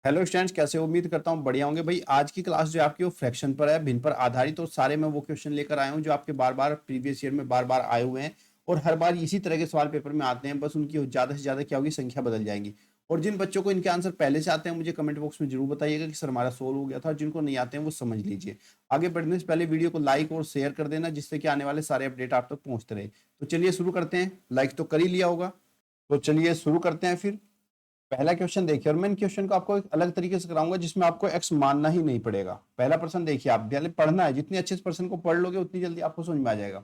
Hello students, कैसे हो? उम्मीद करता हूँ बढ़िया होंगे। भाई आज की क्लास जो आपकी वो फ्रैक्शन पर है, भिन्न पर आधारित। और सारे मैं वो क्वेश्चन लेकर आया हूँ जो आपके बार बार प्रीवियस ईयर में बार बार आए हुए हैं और हर बार इसी तरह के सवाल पेपर में आते हैं। बस उनकी ज्यादा से ज्यादा क्या होगी, संख्या बदल जाएंगी। और जिन बच्चों को इनके आंसर पहले से आते हैं मुझे कमेंट बॉक्स में जरूर बताइएगा कि सर हमारा सोल्व हो गया था। और जिनको नहीं आते हैं वो समझ लीजिए। आगे बढ़ने से पहले वीडियो को लाइक और शेयर कर देना, जिससे कि आने वाले सारे अपडेट आप तक पहुंचते रहे। तो चलिए शुरू करते हैं। लाइक तो कर ही लिया होगा, तो चलिए शुरू करते हैं फिर। पहला क्वेश्चन देखिए, और मैं इन क्वेश्चन को आपको एक अलग तरीके से कराऊंगा जिसमें आपको एक्स मानना ही नहीं पड़ेगा। पहला प्रश्न देखिए, आप पहले पढ़ना है, जितनी अच्छे से प्रश्न को पढ़ लोगे उतनी जल्दी आपको समझ में आ जाएगा।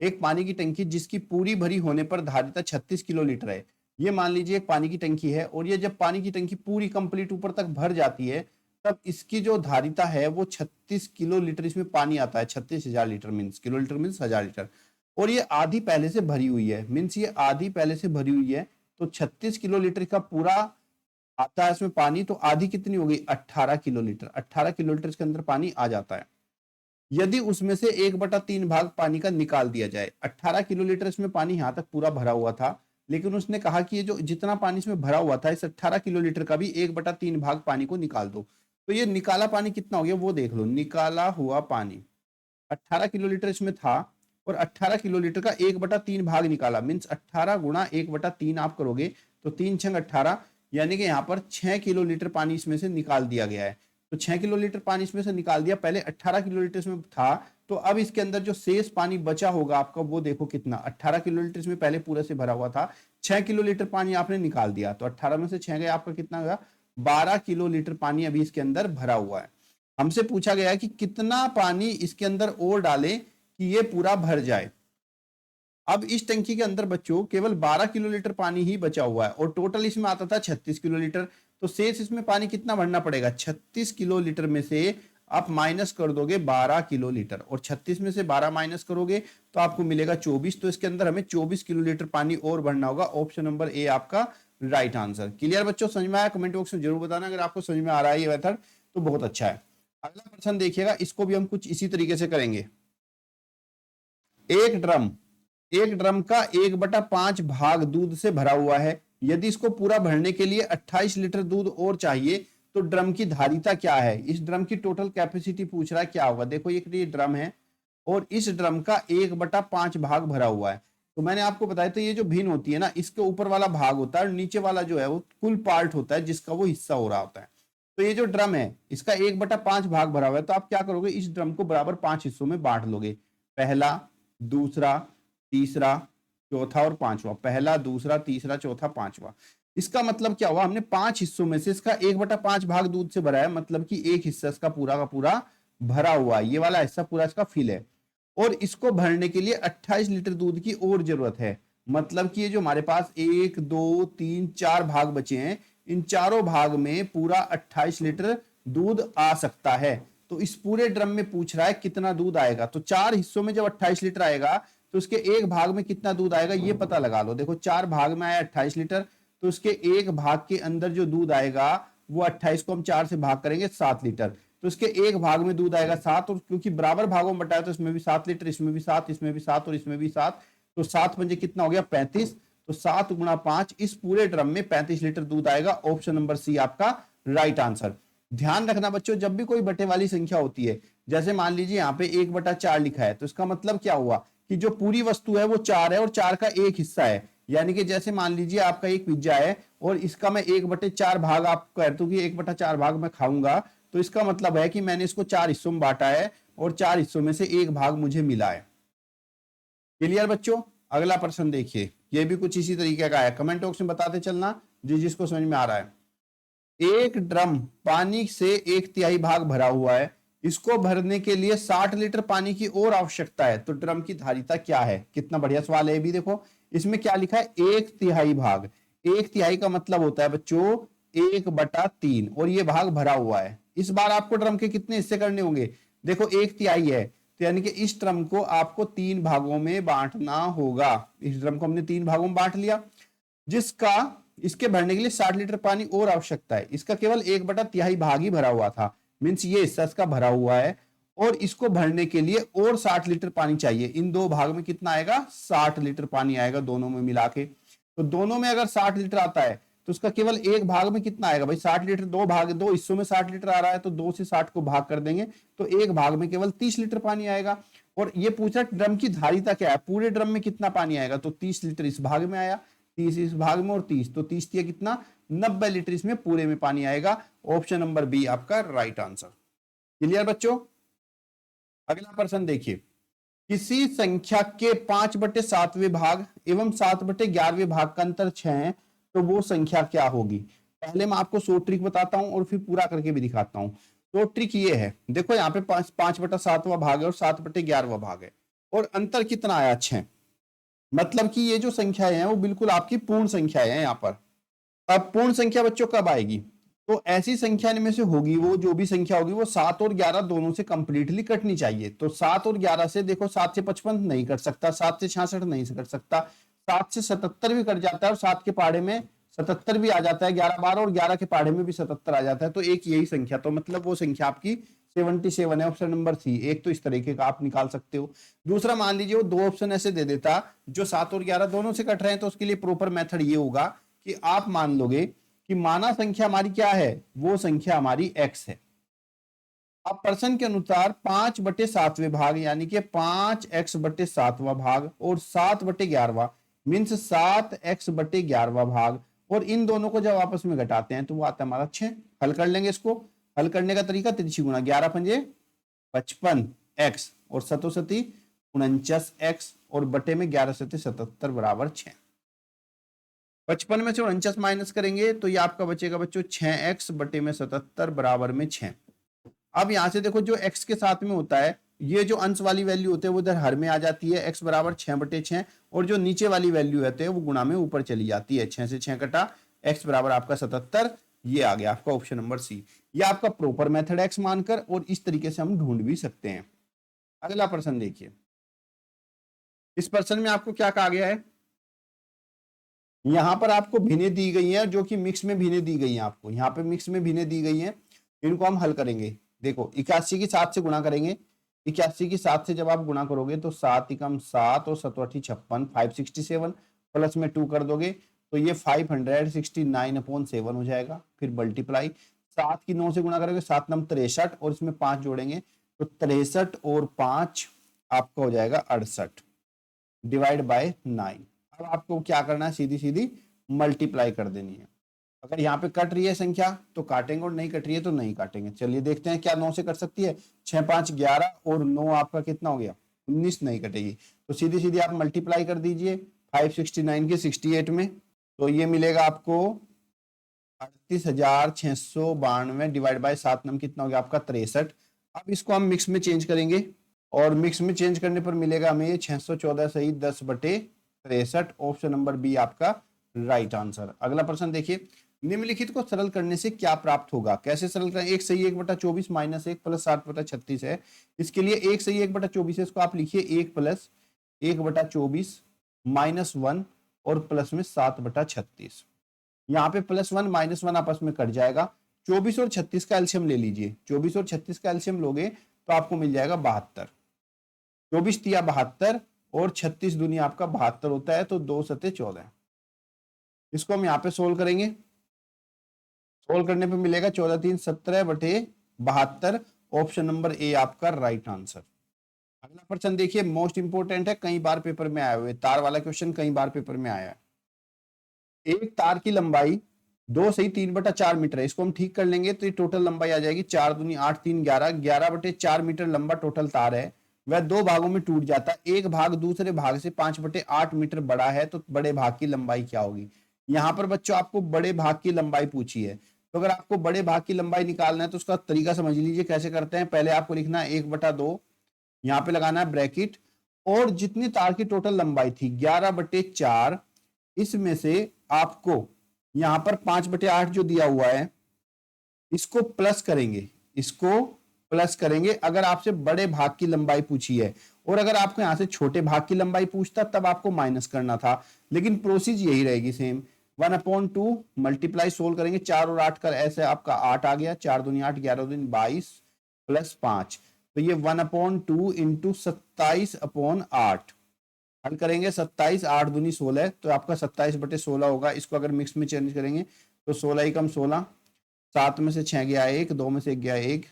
एक पानी की टंकी जिसकी पूरी भरी होने पर धारिता 36 किलो लीटर है। ये मान लीजिए एक पानी की टंकी है, और ये जब पानी की टंकी पूरी कंप्लीट ऊपर तक भर जाती है तब इसकी जो धारिता है वो 36 किलो लीटर इसमें पानी आता है। 36,000 litre means, kilo litre means 1000 litre. और ये आधी पहले से भरी हुई है, मीन्स ये आधी पहले से भरी हुई है। तो 36 किलो लीटर का पूरा आता है इसमें पानी, तो आधी कितनी होगी? 18 किलो लीटर। 18 किलो लीटर इसके अंदर पानी आ जाता है। यदि उसमें से 1/3 भाग पानी का निकाल दिया जाए। 18 किलो लीटर इसमें पानी यहां तक पूरा भरा हुआ था, लेकिन उसने कहा कि ये जो जितना पानी इसमें भरा हुआ था, इस 18 किलो लीटर का भी 1/3 भाग पानी को निकाल दो। तो ये निकाला पानी कितना हो गया वो देख लो। निकाला हुआ पानी 18 किलो लीटर इसमें था, और 18 किलो लीटर का 1/3 भाग निकाला, मीन्स 18 गुणा 1/3 आप करोगे तो 3×6 = 18, यानी कि यहाँ पर 6 किलो लीटर पानी इसमें से निकाल दिया गया है। तो 6 किलो लीटर पानी इसमें से निकाल दिया। पहले 18 किलो लीटर इसमें था, तो अब इसके अंदर जो शेष पानी बचा होगा आपका वो देखो कितना। 18 किलो लीटर इसमें पहले पूरे से भरा हुआ था, 6 किलो लीटर पानी आपने निकाल दिया, तो 18 में से 6 गया, आपका कितना गया? 12 किलो लीटर पानी अभी इसके अंदर भरा हुआ है। हमसे पूछा गया है कि कितना पानी इसके अंदर और डालें कि ये पूरा भर जाए। अब इस टंकी के अंदर बच्चों केवल 12 किलो लीटर पानी ही बचा हुआ है, और टोटल इसमें आता था 36 किलो लीटर। तो शेष इसमें पानी कितना भरना पड़ेगा? 36 किलो लीटर में से आप माइनस कर दोगे 12 किलो लीटर, और 36 में से 12 माइनस करोगे तो आपको मिलेगा 24। तो इसके अंदर हमें 24 किलो लीटर पानी और भरना होगा। ऑप्शन नंबर ए आपका राइट आंसर। क्लियर बच्चों? समझ में आया? कमेंट बॉक्स में जरूर बताना अगर आपको समझ में आ रहा है ये मेथड, तो बहुत अच्छा है। अगला प्रश्न देखिएगा, इसको भी हम कुछ इसी तरीके से करेंगे। एक ड्रम एक ड्रम का 1/5 भाग दूध से भरा हुआ है। यदि इसको पूरा भरने के लिए 28 लीटर दूध और चाहिए तो ड्रम की धारिता क्या है? इस ड्रम की टोटल कैपेसिटी पूछ रहा है, क्या होगा? देखो ये ड्रम है, और इस ड्रम का 1/5 भाग भरा हुआ है। तो मैंने आपको बताया था ये जो भिन्न होती है ना, इसके ऊपर वाला भाग होता है और नीचे वाला जो है वो कुल पार्ट होता है जिसका वो हिस्सा हो रहा होता है। तो ये जो ड्रम है इसका 1/5 भाग भरा हुआ है, तो आप क्या करोगे? इस ड्रम को बराबर 5 हिस्सों में बांट लोगे। पहला, दूसरा, तीसरा, चौथा और पांचवा। पहला, दूसरा, तीसरा, चौथा, पांचवा। इसका मतलब क्या हुआ? हमने 5 हिस्सों में से इसका 1/5 भाग दूध से भरा है, मतलब कि एक हिस्सा इसका पूरा का पूरा भरा हुआ है। ये वाला हिस्सा पूरा इसका फिल है, और इसको भरने के लिए 28 लीटर दूध की और जरूरत है। मतलब कि ये जो हमारे पास 1 2 3 4 भाग बचे हैं, इन चारों भाग में पूरा 28 लीटर दूध आ सकता है। तो इस पूरे ड्रम में पूछ रहा है कितना दूध आएगा। तो 4 हिस्सों में जब 28 लीटर आएगा तो उसके एक भाग में कितना दूध आएगा ये पता लगा लो। देखो 4 भाग में आया 28 लीटर, तो उसके एक भाग के अंदर जो दूध आएगा वो 28 को हम 4 से भाग करेंगे 7 लीटर। तो इसके एक भाग में दूध आएगा 7, और क्योंकि बराबर भागों में बटाया तो इसमें भी 7 लीटर, इसमें भी 7, इसमें भी 7 और इसमें भी 7। तो 7 पंजे कितना हो गया? 35। तो 7 गुणा 5, इस पूरे ड्रम में 35 लीटर दूध आएगा। ऑप्शन नंबर सी आपका राइट आंसर। ध्यान रखना बच्चों, जब भी कोई बटे वाली संख्या होती है, जैसे मान लीजिए यहाँ पे 1/4 लिखा है, तो इसका मतलब क्या हुआ कि जो पूरी वस्तु है वो 4 है और 4 का एक हिस्सा है। यानी कि जैसे मान लीजिए आपका एक पिज्जा है और इसका मैं 1/4 भाग आप कह दू कि 1/4 भाग मैं खाऊंगा, तो इसका मतलब है कि मैंने इसको 4 हिस्सों में बांटा है और 4 हिस्सों में से एक भाग मुझे मिला है। क्लियर बच्चों? अगला प्रश्न देखिए, ये भी कुछ इसी तरीके का है। कमेंट बॉक्स में बताते चलना जिसको समझ में आ रहा है। एक ड्रम पानी से 1/3 भाग भरा हुआ है। इसको भरने के लिए 60 लीटर पानी की और आवश्यकता है, तो ड्रम की धारिता क्या है? कितना बढ़िया सवाल है। भी देखो इसमें क्या लिखा है? 1/3 भाग। 1/3 का मतलब होता है बच्चों 1/3, और ये भाग भरा हुआ है। इस बार आपको ड्रम के कितने हिस्से करने होंगे? देखो 1/3 है, तो यानी कि इस ड्रम को आपको 3 भागों में बांटना होगा। इस ड्रम को हमने 3 भागों में बांट लिया, जिसका इसके भरने के लिए 60 लीटर पानी और आवश्यकता है। इसका केवल 1/3 भाग ही भरा हुआ था, मीन्स ये हिस्सा इसका भरा हुआ है, और इसको भरने के लिए और 60 लीटर पानी चाहिए। इन दो भाग में कितना आएगा? 60 लीटर पानी आएगा दोनों में मिला के। तो दोनों में अगर 60 लीटर आता है तो उसका केवल एक भाग में कितना आएगा भाई, 60 लीटर। दो हिस्सों में 60 लीटर आ रहा है, तो 2 से 60 को भाग कर देंगे तो एक भाग में केवल 30 लीटर पानी आएगा। और ये पूछा ड्रम की धारिता क्या है, पूरे ड्रम में कितना पानी आएगा, तो 30 लीटर इस भाग में आया, 30 इस भाग में और 30, तो 30 दिया कितना, 90 लीटर इसमें पूरे में पानी आएगा। ऑप्शन नंबर बी आपका राइट आंसर। क्लियर बच्चों। अगला प्रश्न देखिए, किसी संख्या के 5/7वें भाग एवं 7/11वें भाग का अंतर 6 है, तो वो संख्या क्या होगी। पहले मैं आपको 100 ट्रिक बताता हूं और फिर पूरा करके भी दिखाता हूं। तो ट्रिक ये है, देखो यहाँ पे 5/7वां भाग है और 7/11वां भाग है, और अंतर कितना आया, 6। मतलब कि ये जो संख्याएं हैं वो बिल्कुल आपकी पूर्ण संख्याएं हैं यहाँ पर। अब पूर्ण संख्या बच्चों कब आएगी, तो ऐसी संख्या में से होगी वो, जो भी संख्या होगी वो 7 और 11 दोनों से कंप्लीटली कटनी चाहिए। तो 7 और 11 से देखो, 7 से 55 नहीं कट सकता, 7 से 66 नहीं कट सकता, 7 से 77 भी कट जाता है, और 7 के पहाड़े में 77 भी आ जाता है, 11 12 और 11 के पहाड़े में भी 77 आ जाता है। तो एक यही संख्या, तो मतलब वो संख्या आपकी 77 है। Option number C. एक तो इस तरीके का आप निकाल सकते हो। दूसरा, मान लीजिए वो दो ऑप्शन ऐसे दे देता जो 7 और 11 दोनों से कट रहे हैं, तो उसके लिए प्रॉपर मेथड ये होगा कि आप मान लोगे कि माना संख्या हमारी क्या है, वो संख्या हमारी x है। अब प्रश्न के अनुसार 5/7वें भाग यानी कि 5x/7वां भाग और 7/11वां मीन्स 7x/11वां भाग, और इन दोनों को जब आपस में घटाते हैं तो वो आता है हमारा 6। हल कर लेंगे इसको। हल करने का तरीका, तिरछी गुणा, 11 पंजे 55x और 7 49x और बटे में 11 7 77 बराबर 6। 55 में से 49 माइनस करेंगे तो ये आपका बचेगा बच्चों 6x बटे में 77 बराबर में 6। अब यहां से देखो, जो x के साथ में होता है, ये जो अंश वाली वैल्यू होते हैं वो इधर हर में आ जाती है, x बराबर 6/6, और जो नीचे वाली वैल्यू रहते हैं वो गुणा में ऊपर चली जाती है। 6 से 6 कटा, x बराबर आपका 77, ये आ गया आपका ऑप्शन नंबर सी। ये आपका प्रॉपर मेथड x मानकर, और इस तरीके से हम ढूंढ भी सकते हैं। अगला प्रश्न देखिए, इस प्रश्न में आपको क्या कहा गया है, यहां पर आपको भिन्नें दी गई हैं जो कि मिक्स में भिन्नें दी गई हैं। आपको यहाँ पे मिक्स में भिन्नें दी गई हैं, इनको हम हल करेंगे। देखो 81 की 7 से गुणा करेंगे, 81 की 7 से जब आप गुणा करोगे तो 7 एकम 7 और 7 8 56, 567 प्लस में 2 कर दोगे तो ये 569/7 हो जाएगा। फिर मल्टीप्लाई, 7 की 9 से गुणा करोगे, 7 9 63 और इसमें 5 जोड़ेंगे तो 63 और 5 आपका हो जाएगा 68 डिवाइड बाय 9। अब आपको क्या करना है, सीधी सीधी मल्टीप्लाई कर देनी है। अगर यहाँ पे कट रही है संख्या तो काटेंगे, और नहीं कट रही है तो नहीं काटेंगे। चलिए देखते हैं क्या 9 से कट सकती है। 6 5 11 और 9 आपका कितना हो गया, 19, नहीं कटेगी। तो सीधी सीधी आप मल्टीप्लाई कर दीजिए 569 के 68 में, तो ये मिलेगा आपको 38,692 डिवाइड बाय 7 नम कितना हो गया आपका 63। अब इसको हम मिक्स में चेंज करेंगे, और मिक्स में चेंज करने पर मिलेगा हमें 614 सही 10/63। ऑप्शन नंबर बी आपका राइट आंसर। अगला प्रश्न देखिए, निम्नलिखित को सरल करने से क्या प्राप्त होगा। कैसे सरल करें, 1 सही 1/24 माइनस 1 प्लस 7/36 है। इसके लिए 1 सही 1/24 है, इसको आप लिखिए 1 प्लस 1/24 माइनस 1 और प्लस में 7/36। यहाँ पे +1 -1 आपस में कट जाएगा। 24 और 36 का एलसीएम ले लीजिए, 24 और 36 का एलसीएम लोगे तो आपको मिल जाएगा 72। 24 तिया 72 और 36 दुनिया आपका 72 होता है, तो 2 सते 14। इसको हम यहाँ पे सोल्व करेंगे, सोल्व करने पे मिलेगा 14 3 17/72। ऑप्शन नंबर ए आपका राइट आंसर। अगला प्रश्न देखिए, मोस्ट इंपोर्टेंट है, कई बार पेपर में आया हुआ है, तार वाला क्वेश्चन कई बार पेपर में आया है। एक तार की लंबाई 2 सही 3/4 मीटर है, इसको हम ठीक कर लेंगे तो ये टोटल लंबाई आ जाएगी 4 दूनी 8 3 11, 11/4 मीटर लंबा टोटल तार है। वह दो भागों में टूट जाता है, एक भाग दूसरे भाग से 5/8 मीटर बड़ा है, तो बड़े भाग की लंबाई क्या होगी। यहाँ पर बच्चों आपको बड़े भाग की लंबाई पूछी है, तो अगर आपको बड़े भाग की लंबाई निकालना है तो उसका तरीका समझ लीजिए कैसे करते हैं। पहले आपको लिखना है 1/2, यहाँ पे लगाना है ब्रैकेट, और जितनी तार की टोटल लंबाई थी 11/4, इसमें से आपको यहां पर 5/8 जो दिया हुआ है इसको प्लस करेंगे, इसको प्लस करेंगे अगर आपसे बड़े भाग की लंबाई पूछी है। और अगर आपको यहां से छोटे भाग की लंबाई पूछता तब आपको माइनस करना था, लेकिन प्रोसीज यही रहेगी सेम। 1/2 मल्टीप्लाई सोल्व करेंगे, 4 और 8 का ऐसे आपका 8 आ गया, 4 दूनी 8 11 दूनी 22 प्लस 5, तो ये 1/2 इंटू 27/8 हल करेंगे 27, 8 दूनी 16, तो आपका 27/16 होगा। इसको अगर मिक्स में चेंज करेंगे तो 16 ही कम 16, 7 में से 6 गया 1, 2 में से 1 गया 1,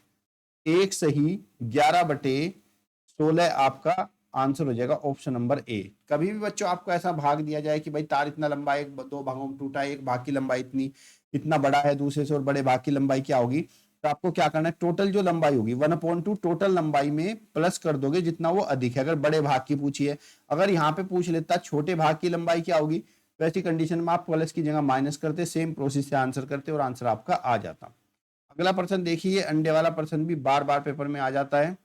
1 सही 11/16 आपका आंसर हो जाएगा ऑप्शन नंबर ए। कभी भी बच्चों आपको ऐसा भाग दिया जाए कि भाई तार इतना लंबा है, दो भागों में टूटा है, एक भाग की लंबाई इतना बड़ा है दूसरे से और बड़े भाग की लंबाई क्या होगी, तो आपको क्या करना है, टोटल जो लंबाई होगी 1/2 टोटल लंबाई में प्लस कर दोगे जितना वो अधिक है। अगर बड़े भाग की पूछी है, अगर यहाँ पे पूछ लेता छोटे भाग की लंबाई क्या होगी, तो ऐसी कंडीशन में आप प्लस की जगह माइनस करते, सेम प्रोसेस से आंसर करते और आंसर आपका आ जाता। अगला प्रश्न देखिए, अंडे वाला प्रश्न भी बार बार पेपर में आ जाता है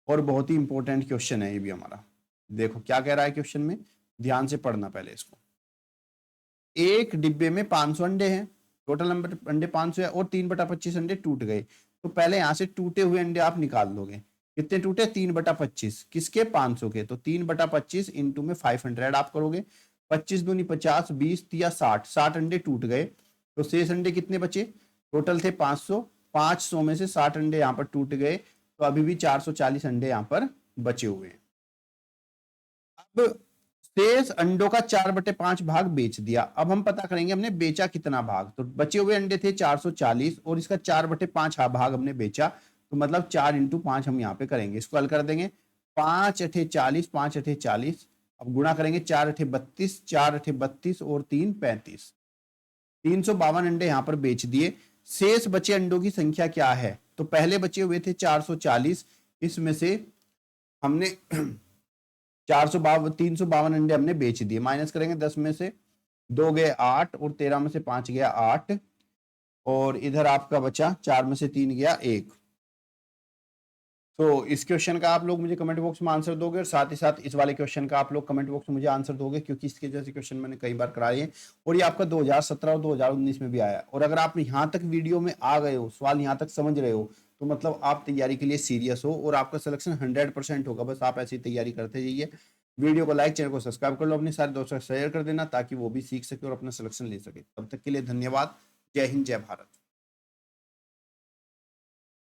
और बहुत ही इंपॉर्टेंट क्वेश्चन है ये भी हमारा। देखो क्या कह रहा है क्वेश्चन में, ध्यान से पढ़ना पहले इसको। एक डिब्बे में 500 अंडे हैं, टोटल नंबर अंडे 500 है और 3/25 अंडे टूट गए। तो पहले यहां से टूटे हुए अंडे आप निकाल लोगे, कितने टूटे, 3/25 किसके, 500 के। तो 3/25 इंटू में 500 आप करोगे, 25 दूनी 50, 20 या 60, 60 अंडे टूट गए। तो शेष अंडे कितने बचे, टोटल थे 500, 500 में से 60 अंडे यहाँ पर टूट गए, तो अभी भी 440 अंडे यहाँ पर बचे हुए हैं। अब शेष अंडों का 4/5 भाग बेच दिया। अब हम पता करेंगे हमने बेचा कितना भाग, तो बचे हुए अंडे थे 440 और इसका 4/5 भाग हमने बेचा, तो मतलब 4 × 5 हम यहाँ पे करेंगे, इसको हल कर देंगे। 5 × 40, 5 × 40, अब गुणा करेंगे 4 × 32, 4 × 32 और 3 × 35, 352 अंडे यहाँ पर बेच दिए। शेष बचे अंडों की संख्या क्या है, तो पहले बचे हुए थे 440, इसमें से हमने 352 अंडे हमने बेच दिए, माइनस करेंगे 10 में से 2 गए 8 और 13 में से 5 गया 8 और इधर आपका बचा 4 में से 3 गया 1। तो इस क्वेश्चन का आप लोग मुझे कमेंट बॉक्स में आंसर दोगे और साथ ही साथ इस वाले क्वेश्चन का आप लोग कमेंट बॉक्स में मुझे आंसर दोगे, क्योंकि इसके जैसे क्वेश्चन मैंने कई बार कराए हैं और ये आपका 2017 और 2019 में भी आया। और अगर आप यहाँ तक वीडियो में आ गए हो, सवाल यहाँ तक समझ रहे हो, तो मतलब आप तैयारी के लिए सीरियस हो और आपका सिलेक्शन 100% होगा। बस आप ऐसी तैयारी करते जाइए। वीडियो को लाइक, चैनल को सब्सक्राइब कर लो, अपने सारे दोस्तों को शेयर कर देना ताकि वो भी सीख सके और अपना सिलेक्शन ले सके। तब तक के लिए धन्यवाद। जय हिंद, जय भारत।